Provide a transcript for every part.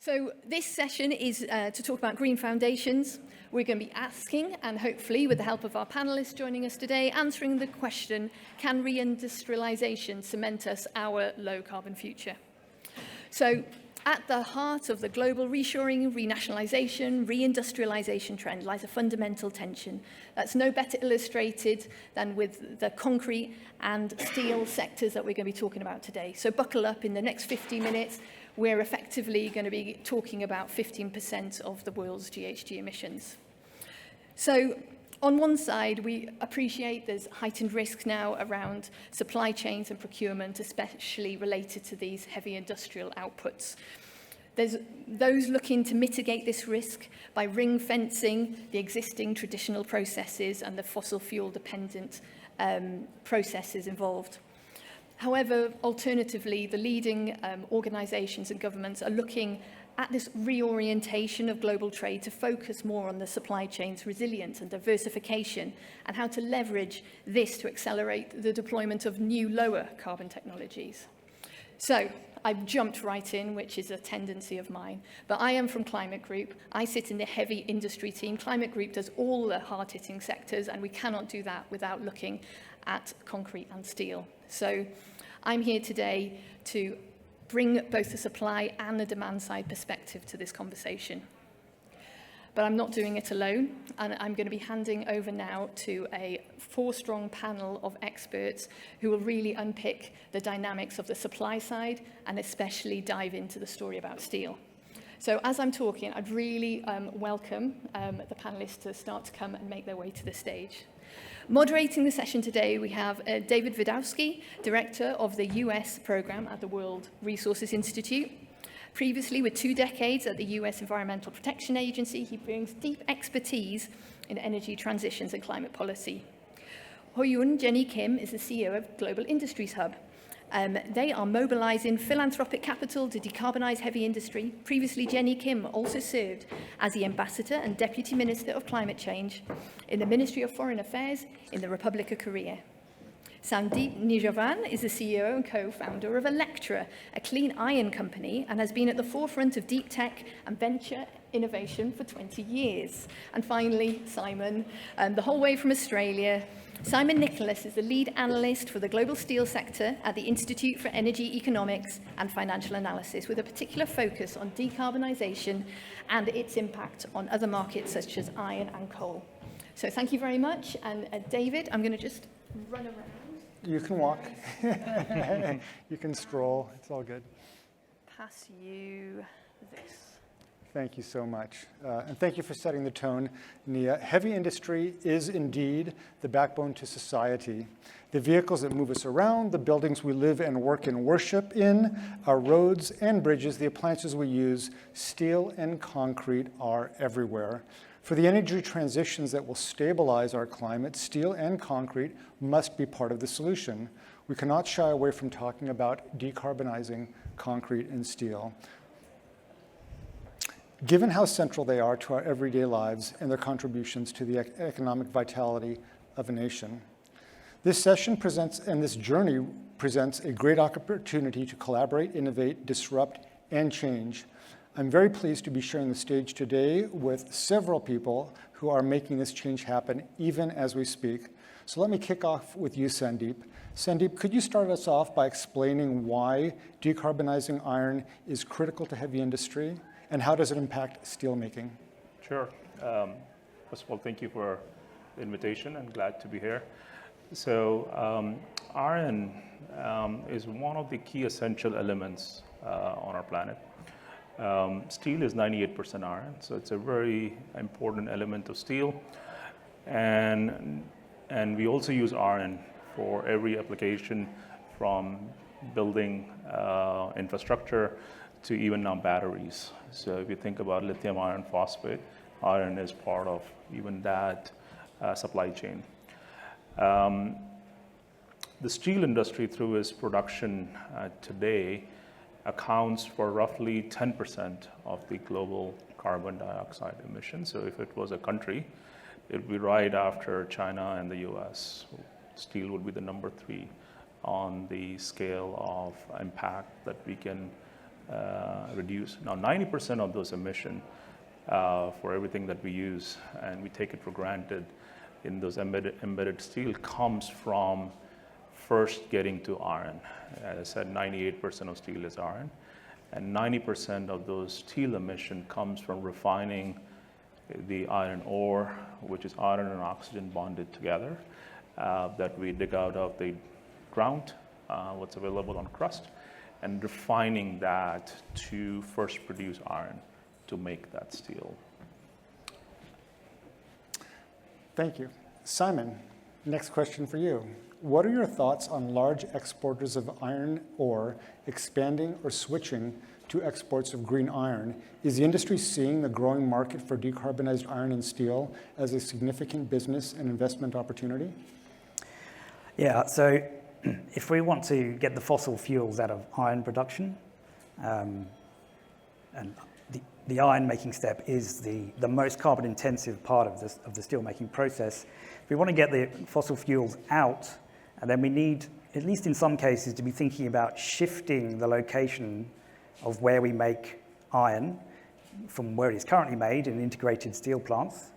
So this session is to talk about green foundations. We're going to be asking, and hopefully with the help of our panelists joining us today, answering the question, can reindustrialization cement us our low carbon future? So at the heart of the global reshoring, renationalization, reindustrialization trend lies a fundamental tension that's no better illustrated than with the concrete and steel sectors that we're going to be talking about today. So buckle up. In the next 50 minutes, we're effectively going to be talking about 15% of the world's GHG emissions. So on one side, we appreciate there's heightened risk now around supply chains and procurement, especially related to these heavy industrial outputs. There's those looking to mitigate this risk by ring fencing the existing traditional processes and the fossil fuel dependent processes involved. However, alternatively, the leading organisations and governments are looking at this reorientation of global trade to focus more on the supply chain's resilience and diversification and how to leverage this to accelerate the deployment of new lower carbon technologies. So I've jumped right in, which is a tendency of mine, but I am from Climate Group. I sit in the heavy industry team. Climate Group does all the hard-hitting sectors, and we cannot do that without looking at concrete and steel. So I'm here today to bring both the supply and the demand side perspective to this conversation. But I'm not doing it alone, and I'm going to be handing over now to a four-strong panel of experts who will really unpick the dynamics of the supply side and especially dive into the story about steel. So as I'm talking, I'd really welcome the panelists to start to come and make their way to the stage. Moderating the session today, we have David Vidowski, Director of the US Program at the World Resources Institute. Previously, with 2 decades at the US Environmental Protection Agency, he brings deep expertise in energy transitions and climate policy. Hoyun Jenny Kim is the CEO of Global Industries Hub. They are mobilizing philanthropic capital to decarbonize heavy industry. Previously, Jenny Kim also served as the Ambassador and Deputy Minister of Climate Change in the Ministry of Foreign Affairs in the Republic of Korea. Sandeep Nijavan is the CEO and co-founder of Electra, a clean iron company, and has been at the forefront of deep tech and venture innovation for 20 years. And finally, Simon, the whole way from Australia. Simon Nicholas is the lead analyst for the global steel sector at the Institute for Energy Economics and Financial Analysis, with a particular focus on decarbonization and its impact on other markets such as iron and coal. So thank you very much. And David, I'm going to just run around. You can walk. You can stroll. It's all good. Pass you this. Thank you so much. And thank you for setting the tone, Nia. Heavy industry is indeed the backbone to society. The vehicles that move us around, the buildings we live and work and worship in, our roads and bridges, the appliances we use, steel and concrete are everywhere. For the energy transitions that will stabilize our climate, steel and concrete must be part of the solution. We cannot shy away from talking about decarbonizing concrete and steel. Given how central they are to our everyday lives and their contributions to the economic vitality of a nation, this session presents, and this journey presents, a great opportunity to collaborate, innovate, disrupt, and change. I'm very pleased to be sharing the stage today with several people who are making this change happen even as we speak. So let me kick off with you, Sandeep. Sandeep, could you start us off by explaining why decarbonizing iron is critical to heavy industry, and how does it impact steelmaking? Sure. First of all, thank you for the invitation. I'm glad to be here. So iron is one of the key essential elements on our planet. Steel is 98% iron, so it's a very important element of steel. And we also use iron for every application, from building infrastructure to even now batteries. So if you think about lithium iron phosphate, iron is part of even that supply chain. The steel industry, through its production today, accounts for roughly 10% of the global carbon dioxide emissions. So if it was a country, it would be right after China and the US. Steel would be the number 3 on the scale of impact that we can reduce. Now, 90% of those emissions for everything that we use, and we take it for granted in those embedded steel, comes from first getting to iron. As I said, 98% of steel is iron, and 90% of those steel emission comes from refining the iron ore, which is iron and oxygen bonded together, that we dig out of the ground, what's available on crust, and refining that to first produce iron to make that steel. Thank you. Simon, next question for you. What are your thoughts on large exporters of iron ore expanding or switching to exports of green iron? Is the industry seeing the growing market for decarbonized iron and steel as a significant business and investment opportunity? Yeah, so if we want to get the fossil fuels out of iron production, and the iron making step is the most carbon intensive part of the steel making process. If we want to get the fossil fuels out, and then we need, at least in some cases, to be thinking about shifting the location of where we make iron from where it is currently made in integrated steel plants,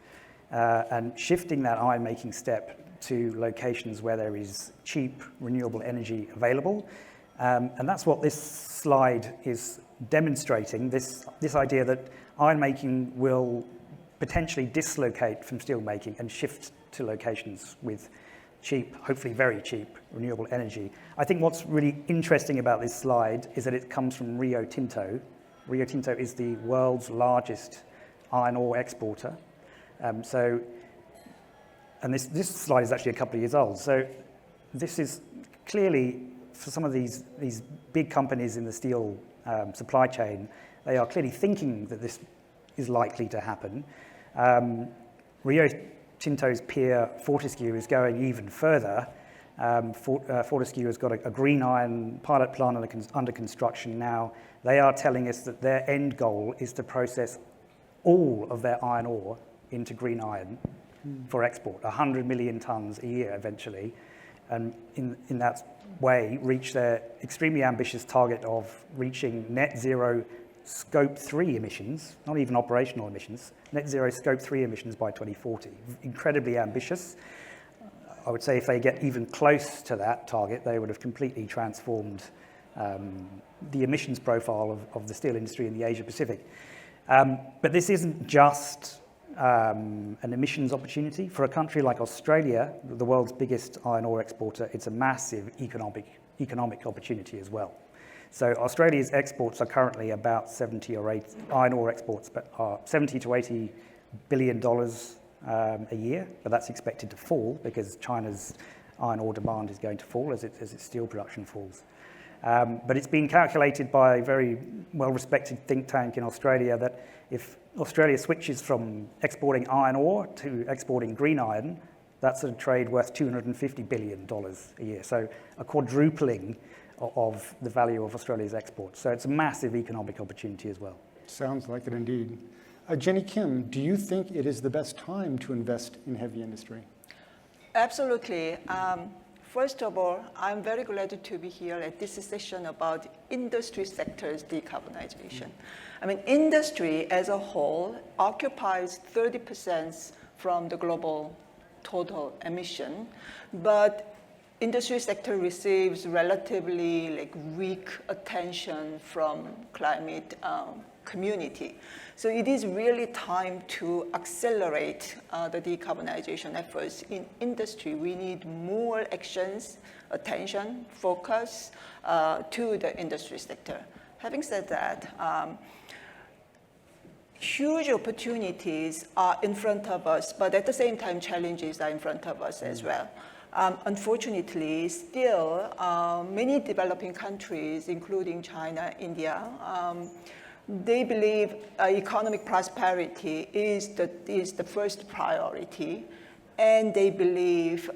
and shifting that iron making step to locations where there is cheap renewable energy available. And that's what this slide is demonstrating, this idea that iron making will potentially dislocate from steel making and shift to locations with cheap, hopefully very cheap, renewable energy. I think what's really interesting about this slide is that it comes from Rio Tinto. Rio Tinto is the world's largest iron ore exporter. And this slide is actually a couple of years old. So this is clearly, for some of these big companies in the steel supply chain, they are clearly thinking that this is likely to happen. Rio Tinto's peer Fortescue is going even further. Fortescue has got a green iron pilot plant under construction now. They are telling us that their end goal is to process all of their iron ore into green iron for export, 100 million tons a year eventually, and in that way reach their extremely ambitious target of reaching net zero Scope 3 emissions, not even operational emissions, net zero Scope 3 emissions by 2040. Incredibly ambitious. I would say if they get even close to that target, they would have completely transformed the emissions profile of the steel industry in the Asia Pacific. But this isn't just an emissions opportunity. For a country like Australia, the world's biggest iron ore exporter, it's a massive economic opportunity as well. So Australia's exports are currently about 70 or 80, iron ore exports, but are $70 to $80 billion a year, but that's expected to fall because China's iron ore demand is going to fall as its steel production falls. But it's been calculated by a very well-respected think tank in Australia that if Australia switches from exporting iron ore to exporting green iron, that's a trade worth $250 billion a year. So a quadrupling of the value of Australia's exports. So it's a massive economic opportunity as well. Sounds like it indeed. Jenny Kim, do you think it is the best time to invest in heavy industry? Absolutely. First of all, I'm very glad to be here at this session about industry sector's decarbonization. I mean, industry as a whole occupies 30% from the global total emission, but industry sector receives relatively weak attention from climate community. So it is really time to accelerate the decarbonization efforts in industry. We need more actions, attention, focus to the industry sector. Having said that, huge opportunities are in front of us, but at the same time, challenges are in front of us as well. Unfortunately, still, many developing countries, including China, India, they believe economic prosperity is the first priority, and they believe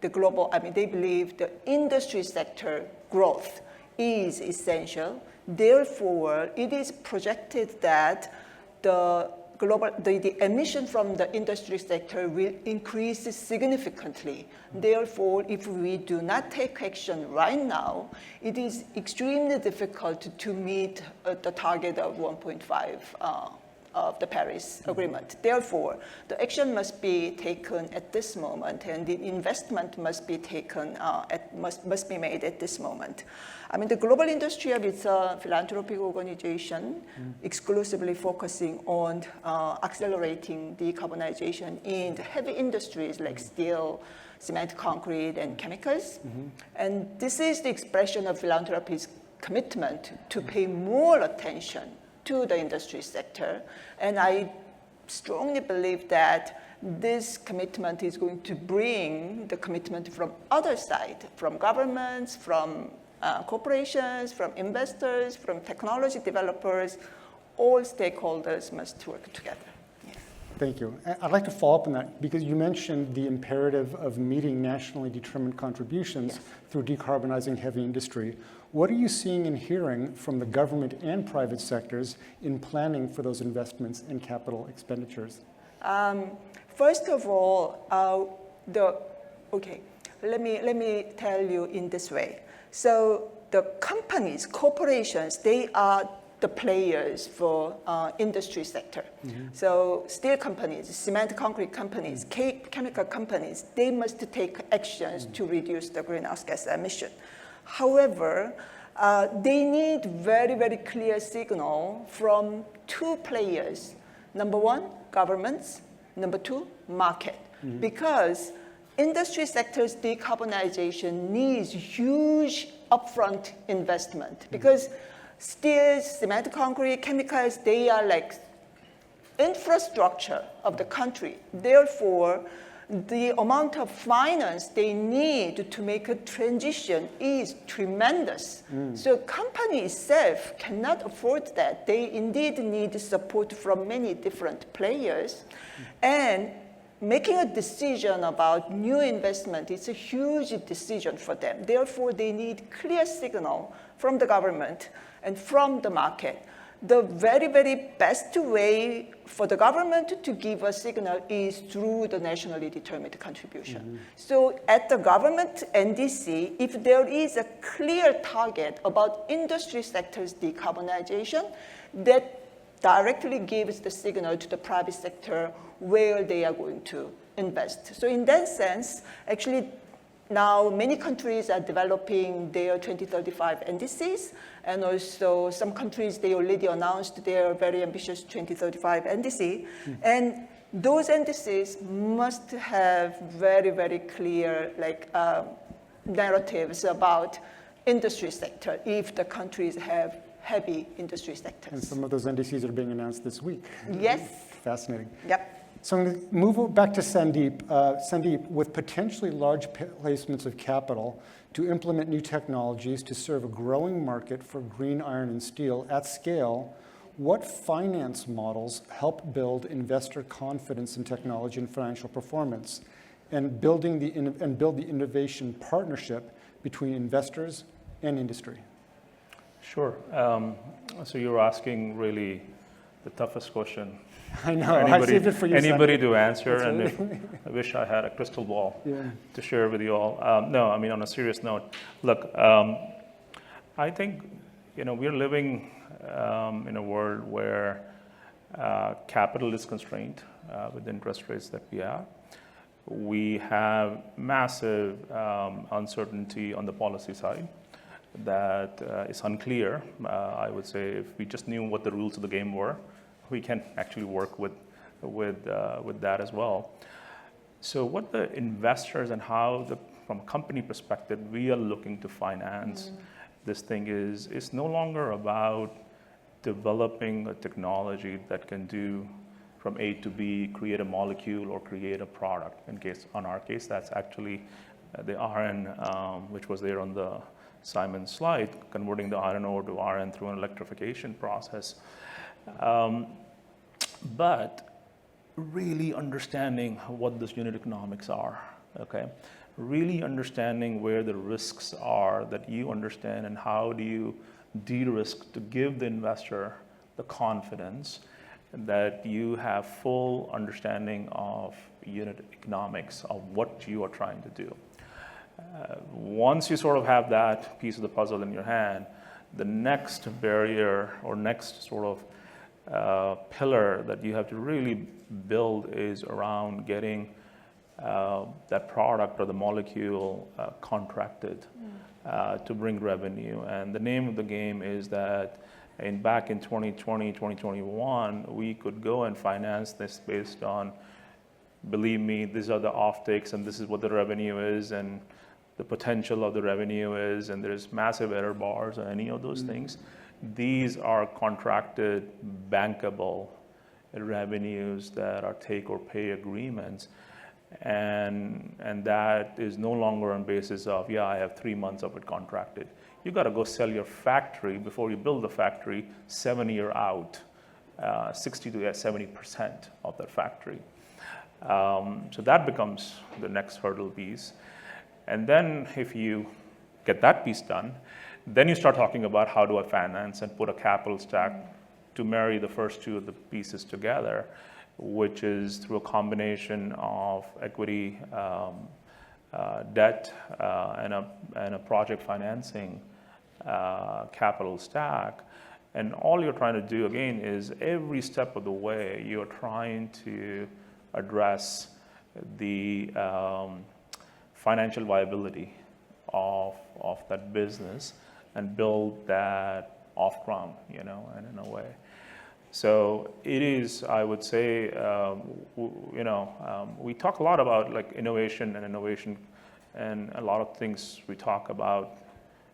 they believe the industry sector growth is essential. Therefore, it is projected that the the emission from the industry sector will increase significantly. Therefore, if we do not take action right now, it is extremely difficult to meet the target of 1.5 of the Paris Agreement. Therefore, the action must be taken at this moment, and the investment must be taken must be made at this moment. I mean, the Global Industrial is a philanthropic organization exclusively focusing on accelerating decarbonization in the heavy industries like steel, cement, concrete, and chemicals. And this is the expression of philanthropy's commitment to pay more attention to the industry sector. And I strongly believe that this commitment is going to bring the commitment from other side, from governments, from corporations, from investors, from technology developers. All stakeholders must work together. Yes. Thank you. I'd like to follow up on that because you mentioned the imperative of meeting nationally determined contributions through decarbonizing heavy industry. What are you seeing and hearing from the government and private sectors in planning for those investments and capital expenditures? First of all, let me tell you in this way. So the companies, corporations, they are the players for industry sector. So steel companies, cement, concrete companies, chemical companies, they must take actions to reduce the greenhouse gas emission. However, they need very, very clear signal from two players. Number one, governments. Number two, market. Because industry sector's decarbonization needs huge upfront investment. Because steel, cement, concrete, chemicals, they are like infrastructure of the country. Therefore, the amount of finance they need to make a transition is tremendous. So company itself cannot afford that. They indeed need support from many different players. And making a decision about new investment is a huge decision for them. Therefore, they need clear signal from the government and from the market. The very, very best way for the government to give a signal is through the nationally determined contribution. So at the government NDC, if there is a clear target about industry sector's decarbonization, that directly gives the signal to the private sector where they are going to invest. So in that sense, actually, now many countries are developing their 2035 NDCs, and also some countries, they already announced their very ambitious 2035 NDC. And those NDCs must have very, very clear narratives about industry sector if the countries have heavy industry sectors. And some of those NDCs are being announced this week. Yes. Fascinating. Yep. So I'm going to move back to Sandeep. Sandeep, with potentially large placements of capital to implement new technologies to serve a growing market for green iron and steel at scale, what finance models help build investor confidence in technology and financial performance, and build the innovation partnership between investors and industry? Sure. So you're asking really the toughest question. I know. I saved it for you. Anybody to answer, and I wish I had a crystal ball to share with you all. No, I mean, on a serious note, look, I think we're living in a world where capital is constrained with the interest rates that we have. We have massive uncertainty on the policy side that is unclear. I would say if we just knew what the rules of the game were, we can actually work with that as well. So what the investors and how from a company perspective, we are looking to finance this thing is it's no longer about developing a technology that can do from A to B, create a molecule or create a product. On our case, that's actually the iron, which was there on the Simon slide, converting the iron ore to iron through an electrification process. But really understanding what those unit economics are, okay? Really understanding where the risks are that you understand and how do you de-risk to give the investor the confidence that you have full understanding of unit economics of what you are trying to do. Once you sort of have that piece of the puzzle in your hand, the next barrier or next sort of pillar that you have to really build is around getting that product or the molecule contracted to bring revenue. And the name of the game is that back in 2020, 2021, we could go and finance this based on, believe me, these are the offtakes and this is what the revenue is and the potential of the revenue is, and there's massive error bars on any of those things. These are contracted, bankable revenues that are take or pay agreements. And that is no longer on basis of, I have 3 months of it contracted. You got to go sell your factory before you build the factory 7 year out, 60 to 70% of that factory. So that becomes the next hurdle piece. And then if you get that piece done, then you start talking about how do I finance and put a capital stack to marry the first two of the pieces together, which is through a combination of equity, debt, and a project financing capital stack. And all you're trying to do, again, is every step of the way, you're trying to address the financial viability of that business and build that off ground, and in a way. So it is, I would say, we talk a lot about like innovation, and a lot of things we talk about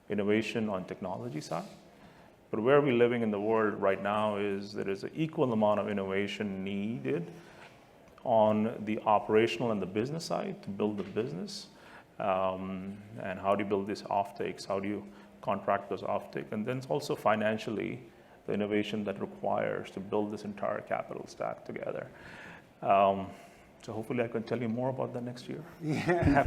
innovation on technology side. But where we're living in the world right now is there is an equal amount of innovation needed on the operational and the business side to build the business. And how do you build these offtakes? How do you contract those offtakes? And then it's also financially the innovation that requires to build this entire capital stack together. So hopefully I can tell you more about that next year. Yeah,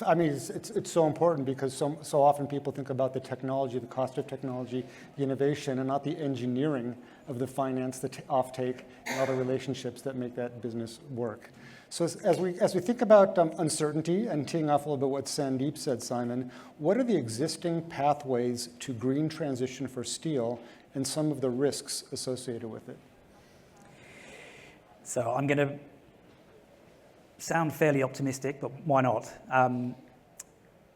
I mean, it's so important because so often people think about the technology, the cost of technology, the innovation, and not the engineering of the finance, the offtake, and all the relationships that make that business work. So as we think about uncertainty, and teeing off a little bit what Sandeep said, Simon, what are the existing pathways to green transition for steel and some of the risks associated with it? So I'm going to sound fairly optimistic, but why not?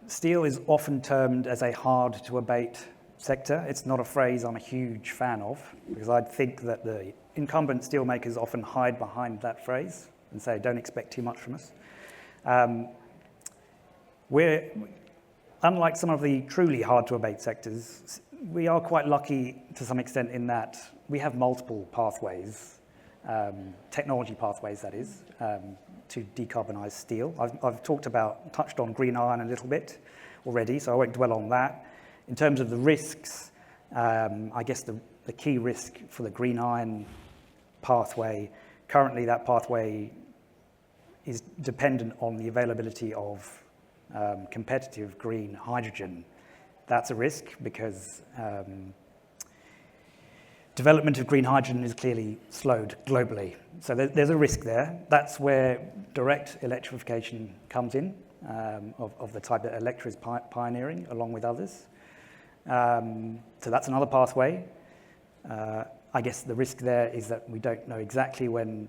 Steel is often termed as a hard-to-abate sector. It's not a phrase I'm a huge fan of, because I think that the incumbent steelmakers often hide behind that phrase and say, don't expect too much from us. We're, unlike some of the truly hard-to-abate sectors, we are quite lucky to some extent in that we have multiple pathways, technology pathways, that is, to decarbonize steel. I've touched on green iron a little bit already, so I won't dwell on that. In terms of the risks, I guess the key risk for the green iron pathway, currently that pathway is dependent on the availability of competitive green hydrogen. That's a risk because development of green hydrogen is clearly slowed globally. So there's a risk there. That's where direct electrification comes in, of the type that Electra is pioneering along with others. So that's another pathway. I guess the risk there is that we don't know exactly when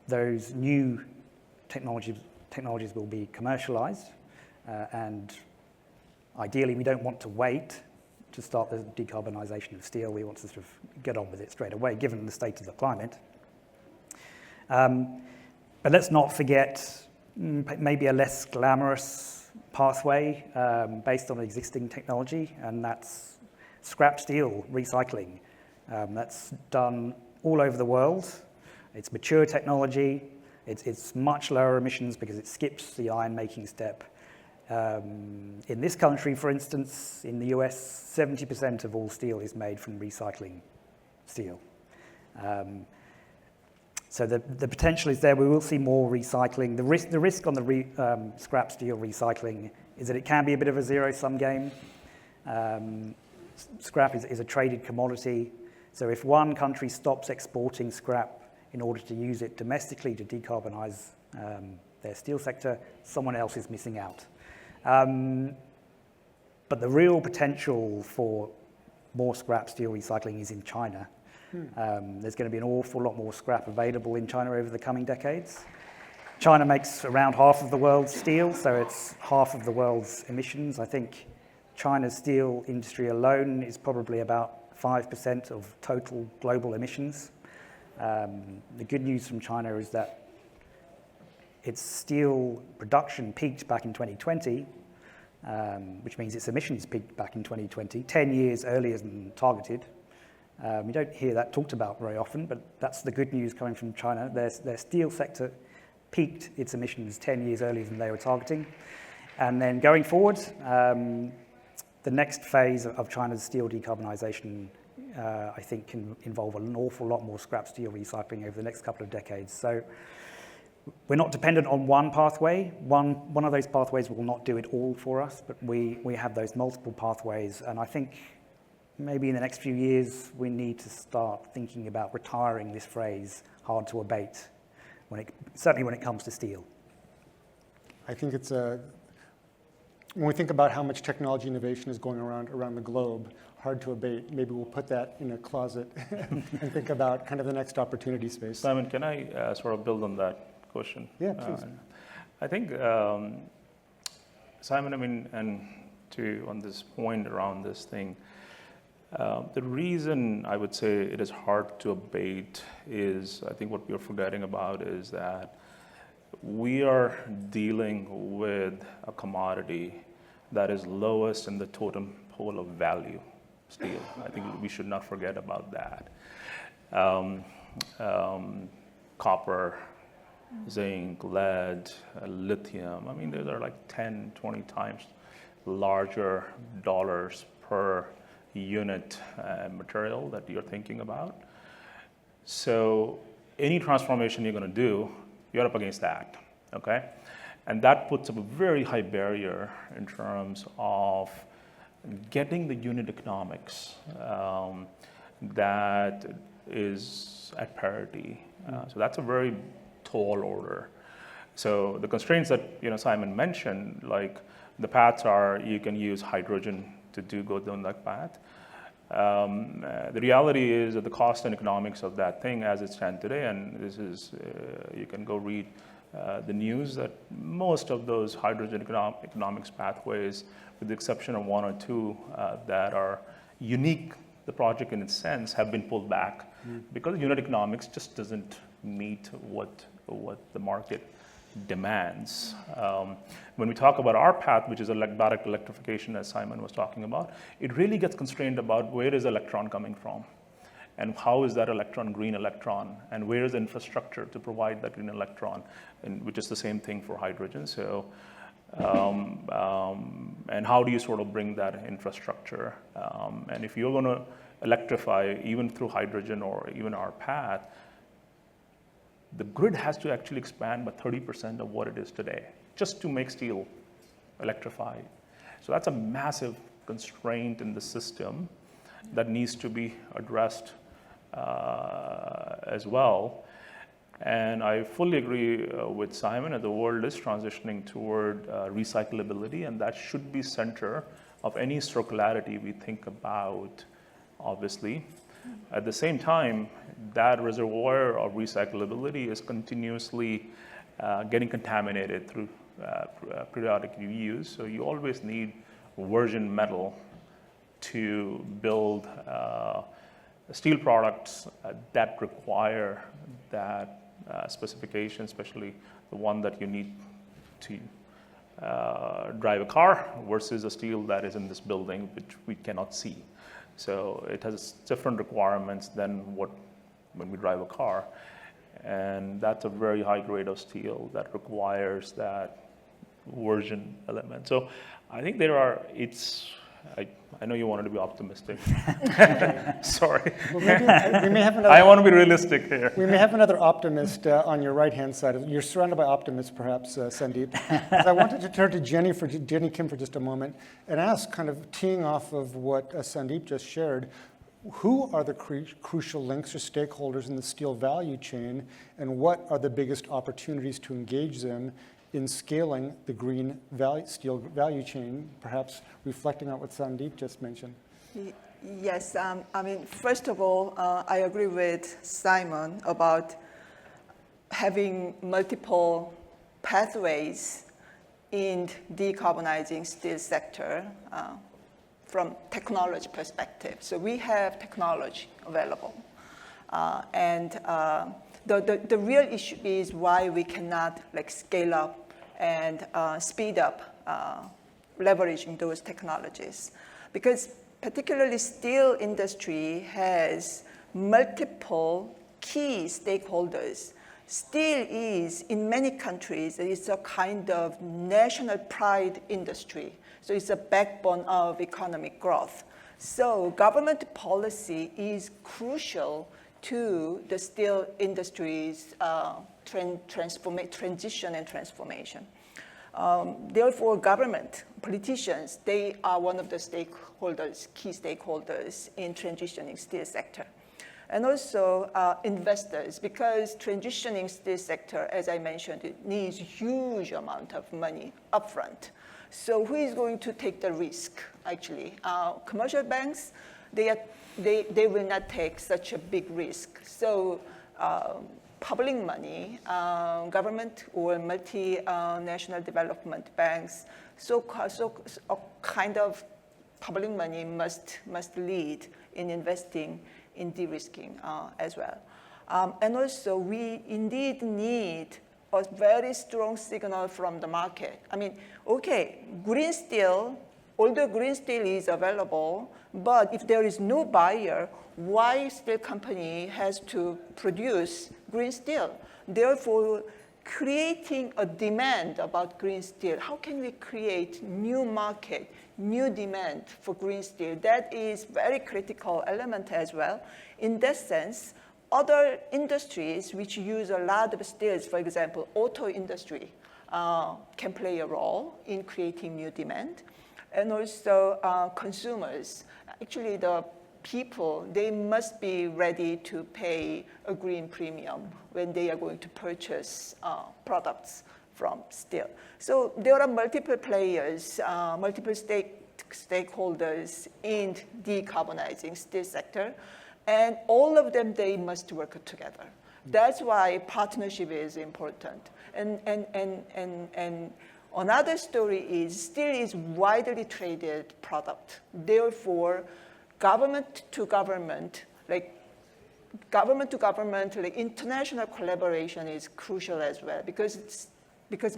those new technologies will be commercialized, and ideally we don't want to wait to start the decarbonization of steel. We want to sort of get on with it straight away, given the state of the climate. But let's not forget maybe a less glamorous pathway based on existing technology, and that's scrap steel recycling. That's done all over the world. It's mature technology. It's much lower emissions because it skips the iron-making step. In this country, for instance, in the US, 70% of all steel is made from recycling steel. So the potential is there. We will see more recycling. The risk on the scrap steel recycling is that it can be a bit of a zero-sum game. Scrap is a traded commodity, So if one country stops exporting scrap in order to use it domestically to decarbonize their steel sector, someone else is missing out. But the real potential for more scrap steel recycling is in China. There's going to be an awful lot more scrap available in China over the coming decades. China makes around half of the world's steel, so it's half of the world's emissions. I think China's steel industry alone is probably about 5% of total global emissions. The good news from China is that its steel production peaked back in 2020, which means its emissions peaked back in 2020, 10 years earlier than targeted. You don't hear that talked about very often, but that's the good news coming from China. Their steel sector peaked its emissions 10 years earlier than they were targeting. And then going forward, the next phase of China's steel decarbonization, I think, can involve an awful lot more scrap steel recycling over the next couple of decades. So we're not dependent on one pathway. One of those pathways will not do it all for us, but we have those multiple pathways. And I think maybe in the next few years, we need to start thinking about retiring this phrase, hard to abate, certainly when it comes to steel. I think it's when we think about how much technology innovation is going around the globe, hard to abate, maybe we'll put that in a closet and think about kind of the next opportunity space. Simon, can I sort of build on that question? Yeah, please. I think, Simon, I mean, and on this point around this thing, the reason I would say it is hard to abate is, I think what we're forgetting about is that we are dealing with a commodity that is lowest in the totem pole of value, steel. I think we should not forget about that. Copper, zinc, lead, lithium, I mean, those are like 10, 20 times larger dollars per unit material that you're thinking about. So any transformation you're going to do, you're up against that, okay? And that puts up a very high barrier in terms of getting the unit economics that is at parity. So that's a very tall order. So the constraints that Simon mentioned, like the paths are you can use hydrogen to go down that path. The reality is that the cost and economics of that thing as it stands today, and this is, you can go read the news, that most of those hydrogen economics pathways, with the exception of one or two that are unique, the project in its sense, have been pulled back because unit economics just doesn't meet what the market demands. When we talk about our path, which is direct electrification, as Simon was talking about, it really gets constrained about where is electron coming from, and how is that electron green electron, and where is the infrastructure to provide that green electron, and which is the same thing for hydrogen. So, and how do you sort of bring that infrastructure? And if you're going to electrify even through hydrogen or even our path, the grid has to actually expand by 30% of what it is today, just to make steel electrified. So that's a massive constraint in the system that needs to be addressed as well. And I fully agree with Simon that the world is transitioning toward recyclability, and that should be center of any circularity we think about, obviously. At the same time, that reservoir of recyclability is continuously getting contaminated through periodic reviews. So you always need virgin metal to build steel products that require that specification, especially the one that you need to drive a car versus a steel that is in this building, which we cannot see. So it has different requirements than when we drive a car. And that's a very high grade of steel that requires that virgin element. So I think I know you wanted to be optimistic. Sorry. Well, maybe we may have another, I want to be realistic here. We may have another optimist on your right-hand side. You're surrounded by optimists, perhaps, Sandeep. I wanted to turn to Jenny Kim for just a moment and ask, kind of teeing off of what Sandeep just shared, Who are the crucial links or stakeholders in the steel value chain, and what are the biggest opportunities to engage them in scaling the green steel value chain, perhaps reflecting on what Sandeep just mentioned? Yes, I mean, first of all, I agree with Simon about having multiple pathways in decarbonizing steel sector from technology perspective. So we have technology available. And the real issue is why we cannot like scale up and speed up leveraging those technologies. Because particularly steel industry has multiple key stakeholders. Steel is, in many countries, it's a kind of national pride industry. So it's a backbone of economic growth. So government policy is crucial to the steel industry's transition and transformation. Therefore, government, politicians, they are one of the stakeholders, key stakeholders in transitioning steel sector. And also investors, because transitioning steel sector, as I mentioned, it needs huge amount of money upfront. So who is going to take the risk, actually? Commercial banks, they will not take such a big risk. So public money, government or multinational development banks, so a kind of public money must lead in investing in de-risking as well. And also, we indeed need a very strong signal from the market. I mean, okay, green steel, although green steel is available, but if there is no buyer, why steel company has to produce green steel? Therefore, creating a demand about green steel, how can we create new market, new demand for green steel? That is very critical element as well. In that sense, other industries which use a lot of steels, for example, auto industry, can play a role in creating new demand. And also consumers. Actually, the people, they must be ready to pay a green premium when they are going to purchase products from steel. So there are multiple players, multiple stakeholders in decarbonizing steel sector, and all of them, they must work together. That's why partnership is important. And another story is steel is widely traded product. Therefore, government to government, like international collaboration is crucial as well, because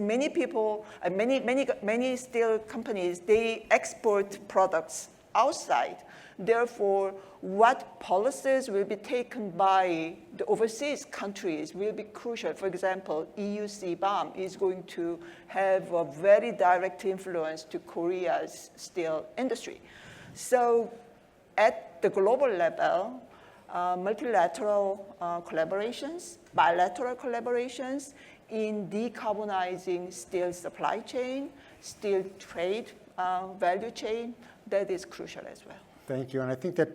many people, many steel companies, they export products outside. Therefore, what policies will be taken by the overseas countries will be crucial. For example, EU CBAM is going to have a very direct influence to Korea's steel industry. So at the global level, multilateral collaborations, bilateral collaborations in decarbonizing steel supply chain, steel trade value chain, that is crucial as well. Thank you. And I think that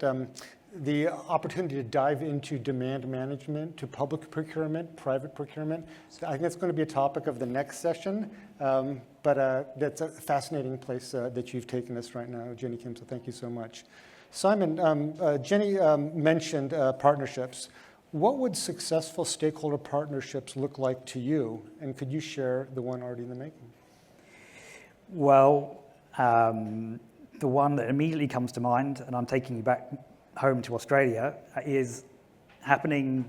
the opportunity to dive into demand management, to public procurement, private procurement, I think that's going to be a topic of the next session. But that's a fascinating place that you've taken us right now, Jenny Kim, so thank you so much. Simon, Jenny mentioned partnerships. What would successful stakeholder partnerships look like to you? And could you share the one already in the making? Well, the one that immediately comes to mind, and I'm taking you back home to Australia, is happening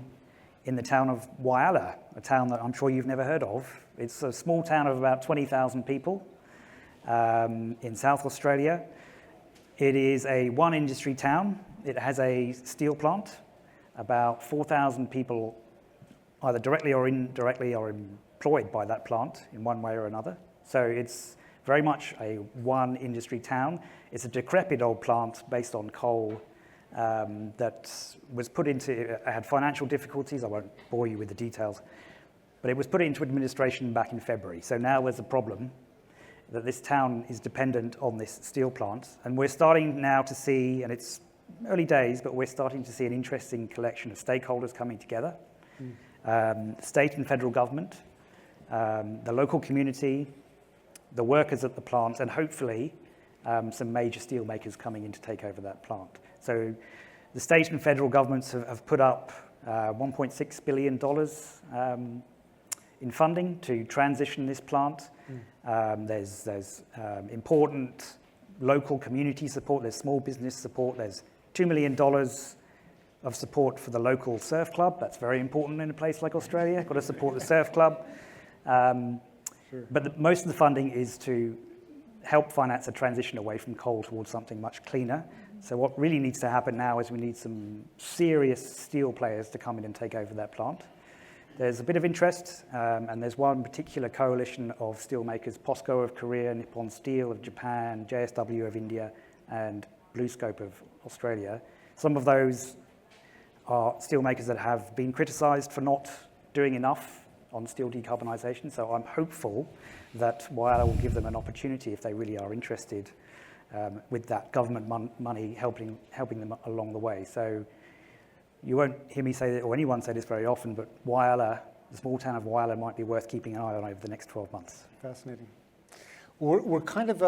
in the town of Whyalla, a town that I'm sure you've never heard of. It's a small town of about 20,000 people in South Australia. It is a one-industry town. It has a steel plant. About 4,000 people either directly or indirectly are employed by that plant in one way or another. So it's very much a one-industry town. It's a decrepit old plant based on coal that was put into, had financial difficulties. I won't bore you with the details, but it was put into administration back in February. So now there's a problem that this town is dependent on this steel plant. And we're starting now to see, and it's early days, but we're starting to see an interesting collection of stakeholders coming together. State and federal government, the local community, the workers at the plants, and hopefully some major steel makers coming in to take over that plant. So the state and federal governments have put up $1.6 billion in funding to transition this plant. There's important local community support, there's small business support, there's $2 million of support for the local surf club. That's very important in a place like Australia. Got to support the surf club. But most of the funding is to help finance a transition away from coal towards something much cleaner. So what really needs to happen now is we need some serious steel players to come in and take over that plant. There's a bit of interest, and there's one particular coalition of steel makers, POSCO of Korea, Nippon Steel of Japan, JSW of India, and BlueScope of Australia. Some of those are steel makers that have been criticised for not doing enough on steel decarbonisation, so I'm hopeful that Whyalla will give them an opportunity if they really are interested with that government money helping them along the way. So you won't hear me say that, or anyone say this very often, but Whyalla, the small town of Whyalla, might be worth keeping an eye on over the next 12 months. Fascinating. We're kind of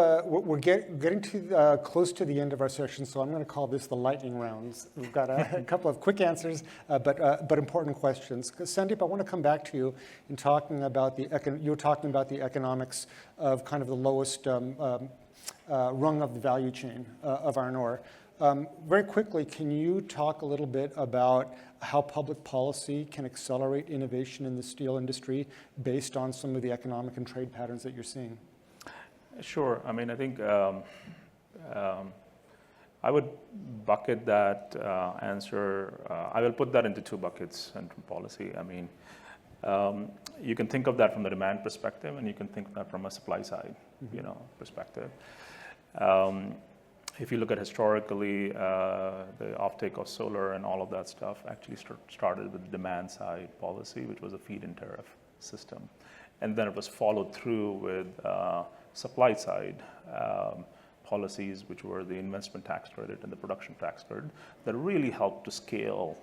getting to close to the end of our session, so I'm going to call this the lightning rounds. We've got a couple of quick answers, but important questions. Sandeep, I want to come back to you in talking about you were talking about the economics of kind of the lowest rung of the value chain of iron ore. Very quickly, can you talk a little bit about how public policy can accelerate innovation in the steel industry based on some of the economic and trade patterns that you're seeing? Sure. I mean, I think I would bucket that answer. I will put that into two buckets and policy. I mean, you can think of that from the demand perspective, and you can think of that from a supply side, perspective. If you look at historically, the offtake of solar and all of that stuff actually started with the demand side policy, which was a feed-in tariff system, and then it was followed through with supply side policies, which were the investment tax credit and the production tax credit, that really helped to scale.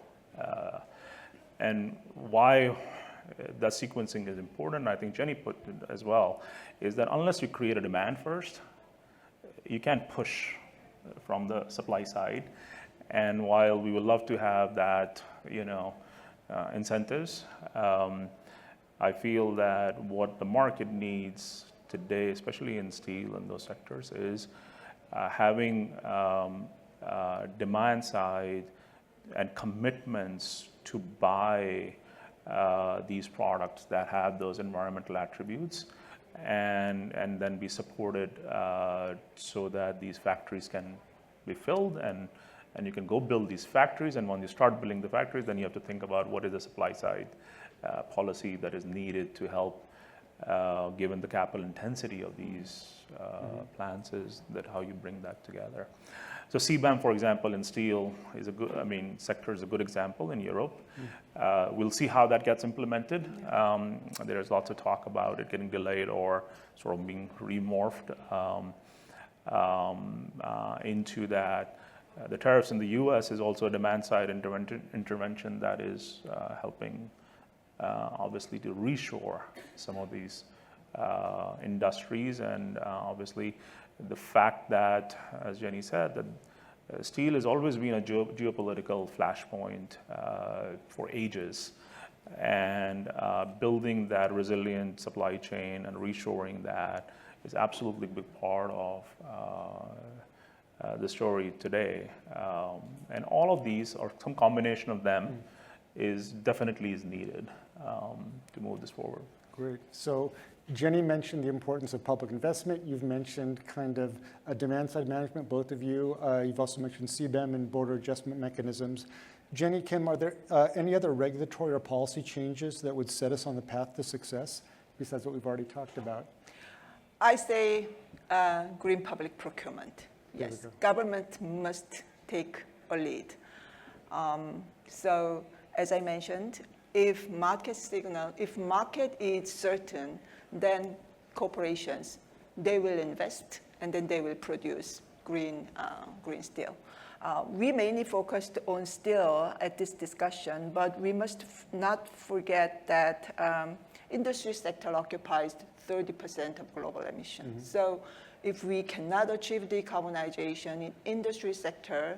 And why that sequencing is important, I think Jenny put it as well, is that unless you create a demand first, you can't push from the supply side. And while we would love to have that, incentives, I feel that what the market needs today, especially in steel and those sectors, is having demand side and commitments to buy these products that have those environmental attributes, and then be supported so that these factories can be filled, and you can go build these factories. And when you start building the factories, then you have to think about what is the supply side policy that is needed to help. Given the capital intensity of these plants, is that how you bring that together. So CBAM, for example, in steel is sector is a good example in Europe. We'll see how that gets implemented. There's lots of talk about it getting delayed or sort of being remorphed into that. The tariffs in the US is also a demand side intervention that is helping obviously to reshore some of these industries, and obviously the fact that, as Jenny said, that steel has always been a geopolitical flashpoint for ages, and building that resilient supply chain and reshoring that is absolutely a big part of the story today. And all of these, or some combination of them, is needed to move this forward. Great. So Jenny mentioned the importance of public investment. You've mentioned kind of a demand side management, both of you. You've also mentioned CBAM and border adjustment mechanisms. Jenny, Kim, are there any other regulatory or policy changes that would set us on the path to success besides what we've already talked about? I say green public procurement. Yes, government must take a lead. So as I mentioned, if market is certain, then corporations, they will invest and then they will produce green steel. We mainly focused on steel at this discussion, but we must not forget that industry sector occupies 30% of global emissions. So if we cannot achieve decarbonization in industry sector,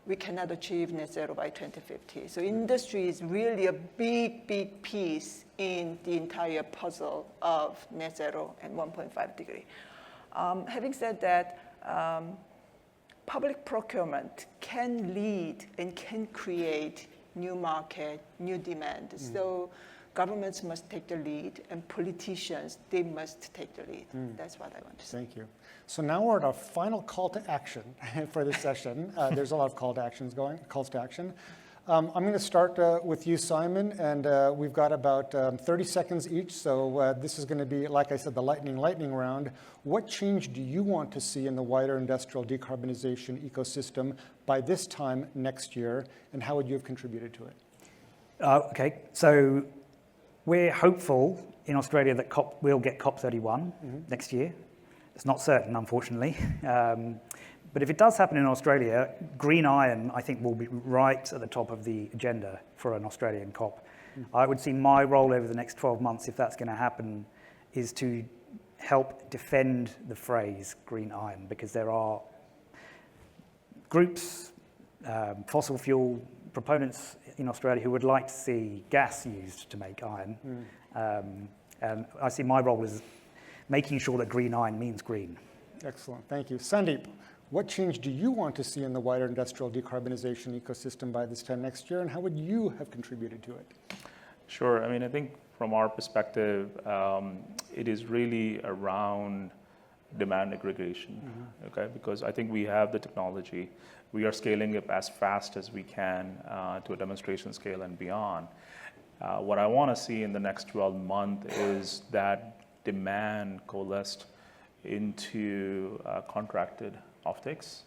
we cannot achieve net zero by 2050. So industry is really a big, big piece in the entire puzzle of net zero and 1.5 degree. Having said that, public procurement can lead and can create new market, new demand. So governments must take the lead, and politicians, they must take the lead. That's what I want to say. Thank you. So now we're at our final call to action for this session. There's a lot of calls to action. I'm going to start with you, Simon, and we've got about 30 seconds each. So this is going to be, like I said, the lightning round. What change do you want to see in the wider industrial decarbonization ecosystem by this time next year, and how would you have contributed to it? Okay, so we're hopeful in Australia that we'll get COP31 next year. It's not certain, unfortunately. But if it does happen in Australia, green iron, I think, will be right at the top of the agenda for an Australian COP. I would see my role over the next 12 months, if that's going to happen, is to help defend the phrase green iron, because there are groups, fossil fuel proponents in Australia who would like to see gas used to make iron. And I see my role as making sure that green iron means green. Excellent, thank you. Sandeep, what change do you want to see in the wider industrial decarbonization ecosystem by this time next year, and how would you have contributed to it? Sure. I mean, I think from our perspective, it is really around demand aggregation, okay? Because I think we have the technology. We are scaling up as fast as we can to a demonstration scale and beyond. What I want to see in the next 12 months is that demand coalesced into contracted offtakes.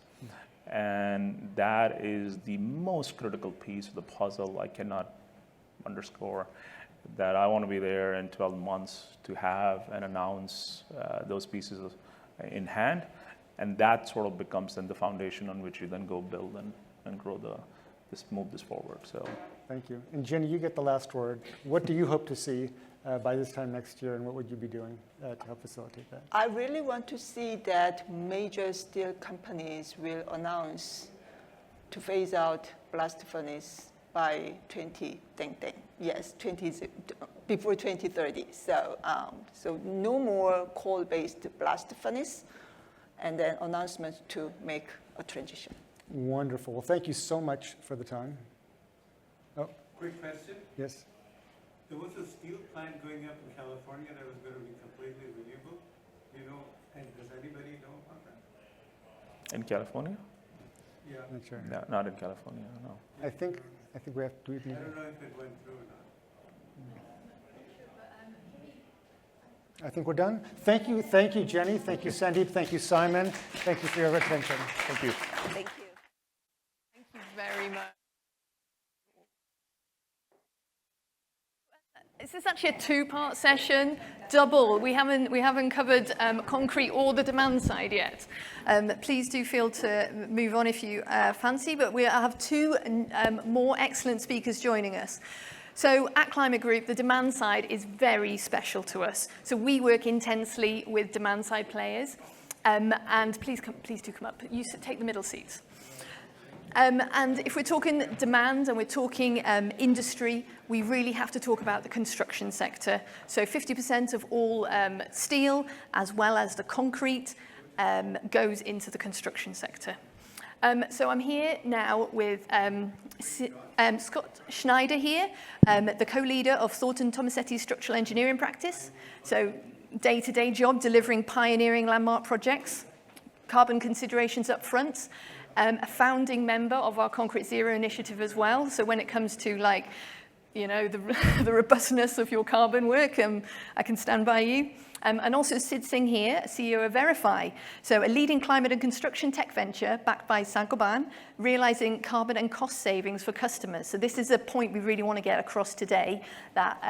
And that is the most critical piece of the puzzle. I cannot underscore that. I want to be there in 12 months to have and announce those pieces in hand. And that sort of becomes then the foundation on which you then go build and grow move this forward. So thank you. And Jenny, you get the last word. What do you hope to see by this time next year, and what would you be doing to help facilitate that? I really want to see that major steel companies will announce to phase out blast furnace by 20, yes, before 2030. So, so no more coal-based blast furnace, and then announcements to make a transition. Wonderful. Well, thank you so much for the time. Oh, quick question. yes. There was a steel plant going up in California that was going to be completely renewable. You know, and does anybody know about that? in California? Yeah. Not sure. No, not in California, no. I think we have to. I don't know if it went through or not. I think we're done. Thank you, Jenny. Thank you, Sandeep. Thank you, Simon. Thank you for your attention. Thank you. Thank you. Thank you very much. This is actually a two-part session, double. We haven't covered concrete or the demand side yet. Please do feel to move on if you fancy, but we have two more excellent speakers joining us. So at Climate Group, the demand side is very special to us. So we work intensely with demand side players. And please do come up. You take the middle seats. And if we're talking demand and we're talking industry, we really have to talk about the construction sector. So 50% of all steel, as well as the concrete, goes into the construction sector. So I'm here now with Scott Schneider here, the co-leader of Thornton Tomasetti's structural engineering practice. So day-to-day job delivering pioneering landmark projects, carbon considerations up front, a founding member of our Concrete Zero initiative as well. So when it comes to the robustness of your carbon work, I can stand by you. And also Sid Singh here, CEO of Verify. So a leading climate and construction tech venture backed by Saint-Gobain, realizing carbon and cost savings for customers. So this is a point we really want to get across today, that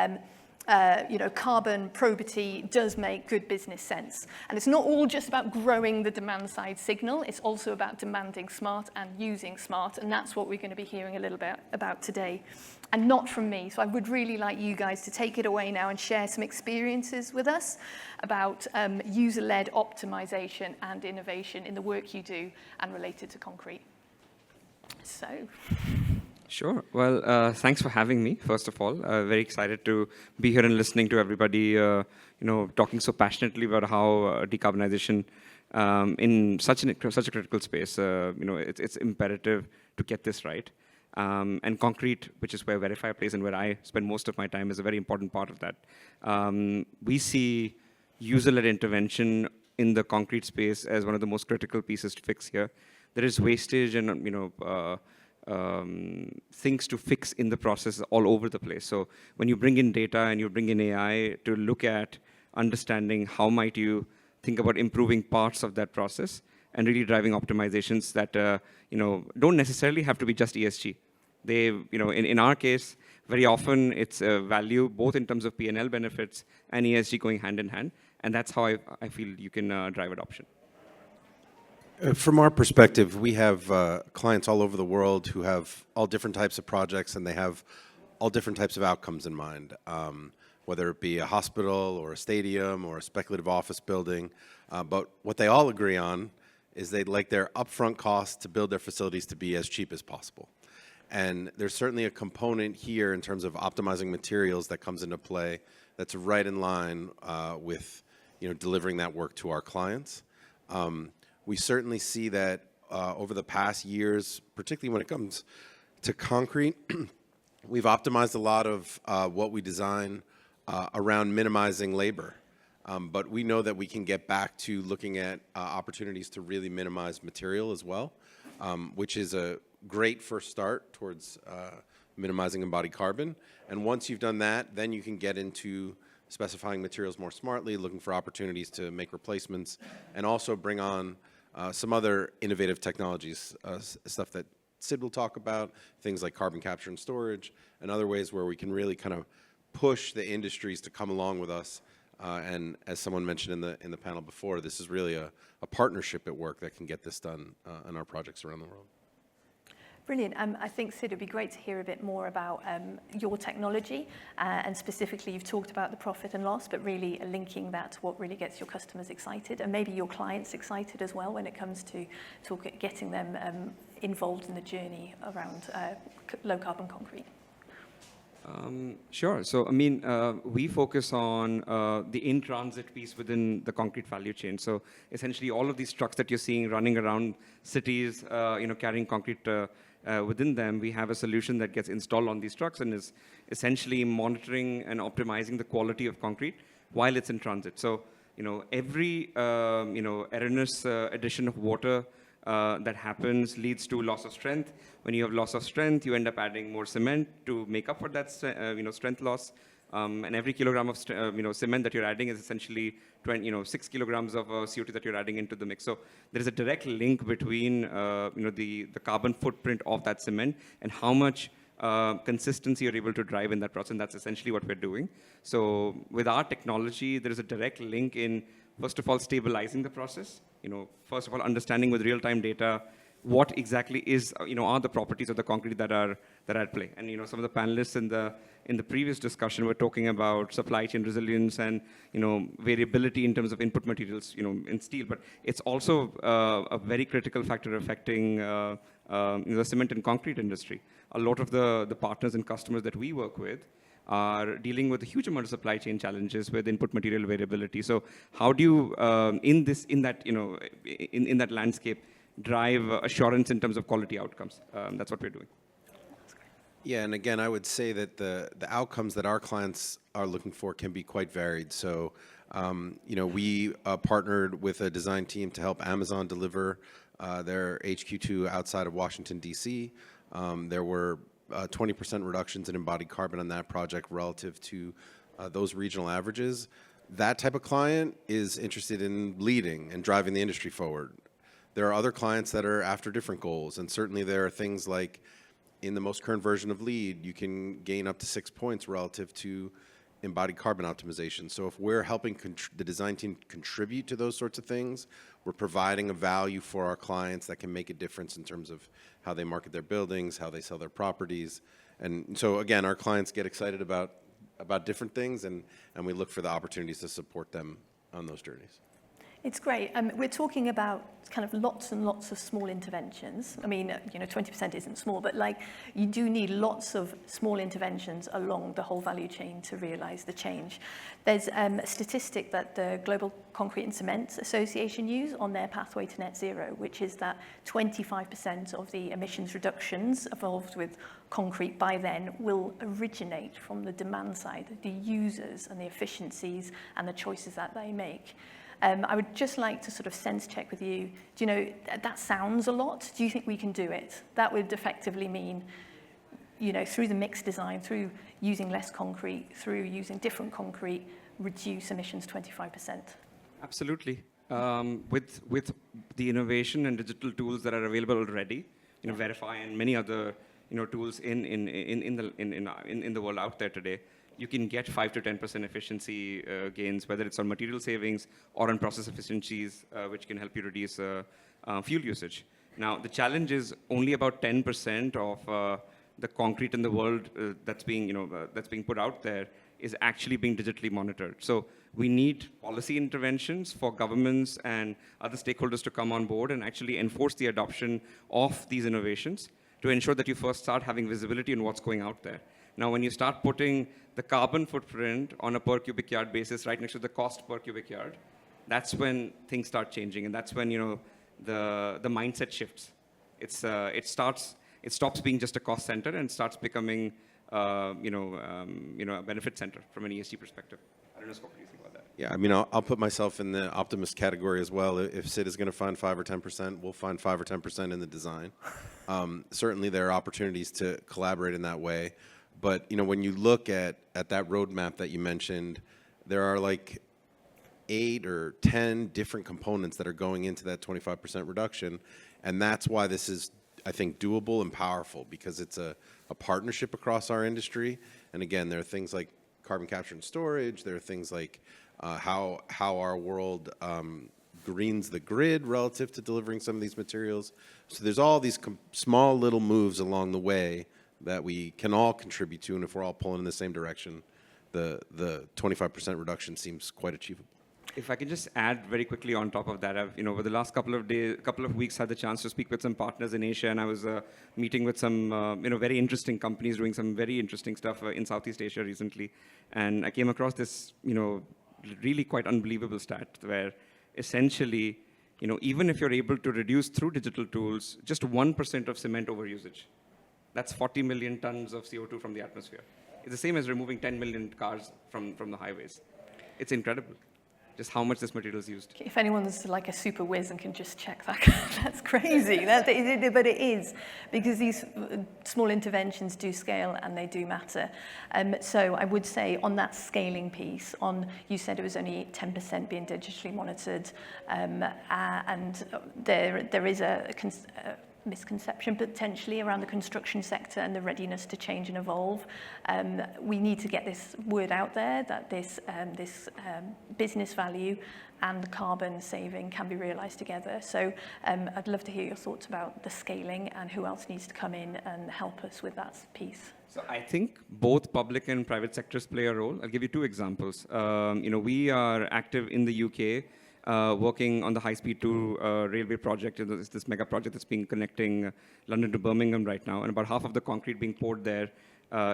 carbon probity does make good business sense. And it's not all just about growing the demand side signal, it's also about demanding smart and using smart, and that's what we're going to be hearing a little bit about today. And not from me, so I would really like you guys to take it away now and share some experiences with us about user-led optimization and innovation in the work you do and related to concrete. So... Sure. Well, thanks for having me, first of all. Very excited to be here and listening to everybody, talking so passionately about how decarbonization in such a critical space, it's imperative to get this right. And concrete, which is where Verify plays and where I spend most of my time, is a very important part of that. We see user-led intervention in the concrete space as one of the most critical pieces to fix here. There is wastage and, things to fix in the process all over the place. So when you bring in data and you bring in AI to look at understanding how might you think about improving parts of that process and really driving optimizations that don't necessarily have to be just ESG. They, in our case, very often it's a value both in terms of P&L benefits and ESG going hand in hand, and that's how I feel you can drive adoption. From our perspective, we have clients all over the world who have all different types of projects, and they have all different types of outcomes in mind, whether it be a hospital or a stadium or a speculative office building. But what they all agree on is they'd like their upfront costs to build their facilities to be as cheap as possible. And there's certainly a component here in terms of optimizing materials that comes into play that's right in line with delivering that work to our clients. We certainly see that over the past years, particularly when it comes to concrete, we've optimized a lot of what we design around minimizing labor. But we know that we can get back to looking at opportunities to really minimize material as well, which is a great first start towards minimizing embodied carbon. And once you've done that, then you can get into specifying materials more smartly, looking for opportunities to make replacements, and also bring on some other innovative technologies, stuff that Sid will talk about, things like carbon capture and storage, and other ways where we can really kind of push the industries to come along with us. And as someone mentioned in the panel before, this is really a partnership at work that can get this done on our projects around the world. Brilliant. I think, Sid, it'd be great to hear a bit more about your technology, and specifically you've talked about the profit and loss, but really linking that to what really gets your customers excited, and maybe your clients excited as well when it comes to getting them involved in the journey around low carbon concrete. Sure. So, we focus on the in-transit piece within the concrete value chain. So, essentially, all of these trucks that you're seeing running around cities, carrying concrete within them, we have a solution that gets installed on these trucks and is essentially monitoring and optimizing the quality of concrete while it's in transit. So, every erroneous addition of water that happens leads to loss of strength. When you have loss of strength, you end up adding more cement to make up for that strength loss. And every kilogram of cement that you're adding is essentially 6 kilograms of CO2 that you're adding into the mix. So there is a direct link between the carbon footprint of that cement and how much consistency you're able to drive in that process. And that's essentially what we're doing. So with our technology, there is a direct link in, first of all, stabilizing the process. First of all, understanding with real-time data what exactly are the properties of the concrete that are at play. And some of the panelists in the previous discussion were talking about supply chain resilience and variability in terms of input materials in steel. But it's also a very critical factor affecting the cement and concrete industry. A lot of the partners and customers that we work with are dealing with a huge amount of supply chain challenges with input material variability. So how do you, in that landscape, drive assurance in terms of quality outcomes? That's what we're doing. Yeah, and again, I would say that the outcomes that our clients are looking for can be quite varied. So, we partnered with a design team to help Amazon deliver their HQ2 outside of Washington, D.C. There were 20% reductions in embodied carbon on that project relative to those regional averages. That type of client is interested in leading and driving the industry forward. There are other clients that are after different goals, and certainly there are things like in the most current version of LEED, you can gain up to 6 points relative to embodied carbon optimization. So if we're helping the design team contribute to those sorts of things, we're providing a value for our clients that can make a difference in terms of how they market their buildings, how they sell their properties. And so again, our clients get excited about different things, and we look for the opportunities to support them on those journeys. It's great. We're talking about kind of lots and lots of small interventions. I mean, 20% isn't small, but like you do need lots of small interventions along the whole value chain to realize the change. There's a statistic that the Global Concrete and Cement Association use on their pathway to net zero, which is that 25% of the emissions reductions involved with concrete by then will originate from the demand side, the users and the efficiencies and the choices that they make. I would just like to sort of sense check with you. Do you know, that sounds a lot. Do you think we can do it? That would effectively mean, through the mixed design, through using less concrete, through using different concrete, reduce emissions 25%. Absolutely. With the innovation and digital tools that are available already, Verify and many other tools in the world out there today, you can get 5 to 10% efficiency gains, whether it's on material savings or on process efficiencies, which can help you reduce fuel usage. Now, the challenge is only about 10% of the concrete in the world that's being put out there is actually being digitally monitored. So we need policy interventions for governments and other stakeholders to come on board and actually enforce the adoption of these innovations to ensure that you first start having visibility on what's going out there. Now, when you start putting the carbon footprint on a per cubic yard basis right next to the cost per cubic yard, that's when things start changing, and that's when the mindset shifts. It stops being just a cost center and starts becoming a benefit center from an ESG perspective. I don't know, Scott, what do you think about that? Yeah, I mean, I'll put myself in the optimist category as well. If Sid is going to find 5 or 10%, we'll find 5 or 10% in the design. Certainly, there are opportunities to collaborate in that way. But when you look at that roadmap that you mentioned, there are like 8 or 10 different components that are going into that 25% reduction, and that's why this is, I think, doable and powerful, because it's a partnership across our industry. And again, there are things like carbon capture and storage. There are things like how our world greens the grid relative to delivering some of these materials. So there's all these small little moves along the way that we can all contribute to, and if we're all pulling in the same direction, the 25% reduction seems quite achievable. If I can just add very quickly on top of that, I've over the last couple of weeks had the chance to speak with some partners in Asia, and I was meeting with some very interesting companies doing some very interesting stuff in Southeast Asia recently, and I came across this really quite unbelievable stat where essentially even if you're able to reduce through digital tools just 1% of cement overusage, that's 40 million tons of CO2 from the atmosphere. It's the same as removing 10 million cars from the highways. It's incredible just how much this material is used. If anyone's like a super whiz and can just check that, that's crazy. But it is, because these small interventions do scale and they do matter. So I would say on that scaling piece, you said it was only 10% being digitally monitored, and there is a misconception potentially around the construction sector and the readiness to change and evolve. We need to get this word out there that this business value and the carbon saving can be realized together. So I'd love to hear your thoughts about the scaling and who else needs to come in and help us with that piece. So I think both public and private sectors play a role. I'll give you 2 examples. We are active in the UK, working on the high-speed 2 railway project. It's this mega project that's been connecting London to Birmingham right now, and about half of the concrete being poured there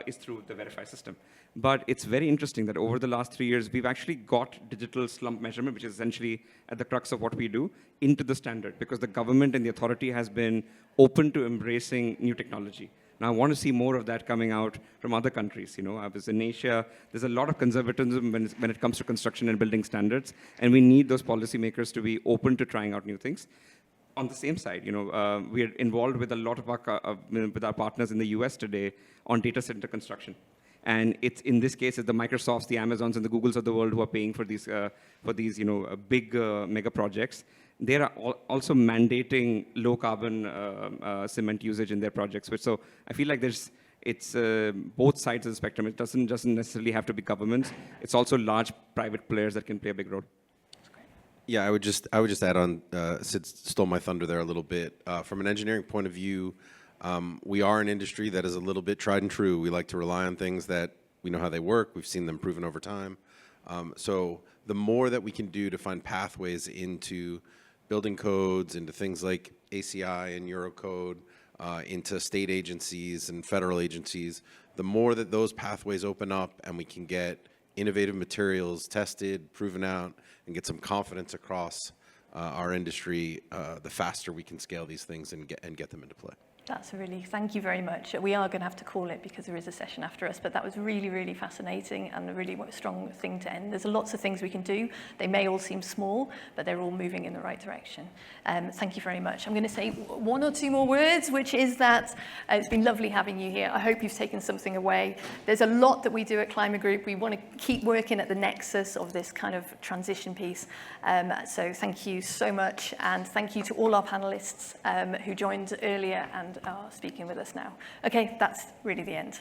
is through the Verify system. But it's very interesting that over the last 3 years, we've actually got digital slump measurement, which is essentially at the crux of what we do, into the standard, because the government and the authority has been open to embracing new technology. Now, I want to see more of that coming out from other countries. I was in Asia. There's a lot of conservatism when it comes to construction and building standards, and we need those policymakers to be open to trying out new things. On the same side, we are involved with a lot of with our partners in the US today on data center construction. And it's, in this case, it's the Microsofts, the Amazons, and the Googles of the world who are paying for these big mega projects. They are also mandating low carbon cement usage in their projects. So I feel like it's both sides of the spectrum. It doesn't necessarily have to be governments. It's also large private players that can play a big role. Yeah, I would just add on. Sid stole my thunder there a little bit. From an engineering point of view, we are an industry that is a little bit tried and true. We like to rely on things that we know how they work. We've seen them proven over time. So the more that we can do to find pathways into building codes, into things like ACI and Eurocode, into state agencies and federal agencies, the more that those pathways open up and we can get innovative materials tested, proven out, and get some confidence across our industry, the faster we can scale these things and get them into play. That's thank you very much. We are going to have to call it because there is a session after us, but that was really, really fascinating and a really strong thing to end. There's lots of things we can do. They may all seem small, but they're all moving in the right direction. Thank you very much. I'm going to say one or two more words, which is that it's been lovely having you here. I hope you've taken something away. There's a lot that we do at Climate Group. We want to keep working at the nexus of this kind of transition piece. So thank you so much. And thank you to all our panelists who joined earlier and are speaking with us now. Okay, that's really the end.